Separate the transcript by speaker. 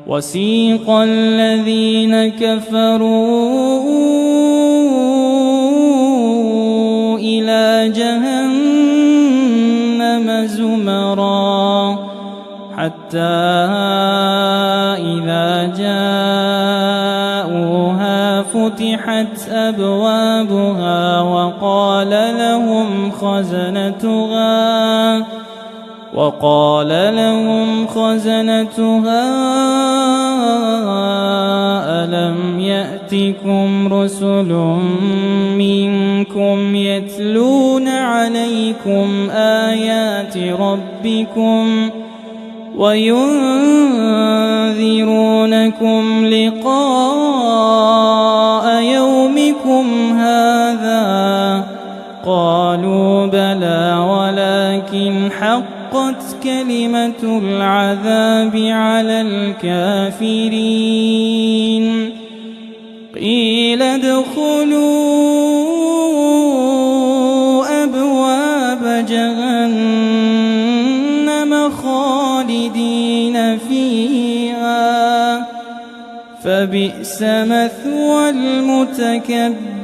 Speaker 1: وسيق الذين كفروا إلى جهنم زمرا حتى إذا جاءوها فتحت أبوابها وقال لهم خزنتها ألم يأتكم رسل منكم يتلون عليكم آيات ربكم وينذرونكم لقاء يومكم هذا؟ قالوا بلى ولكن حقت كلمة العذاب على الكافرين. قيل ادخلوا أبواب جهنم خالدين فيها فبئس مثوى المتكبرين.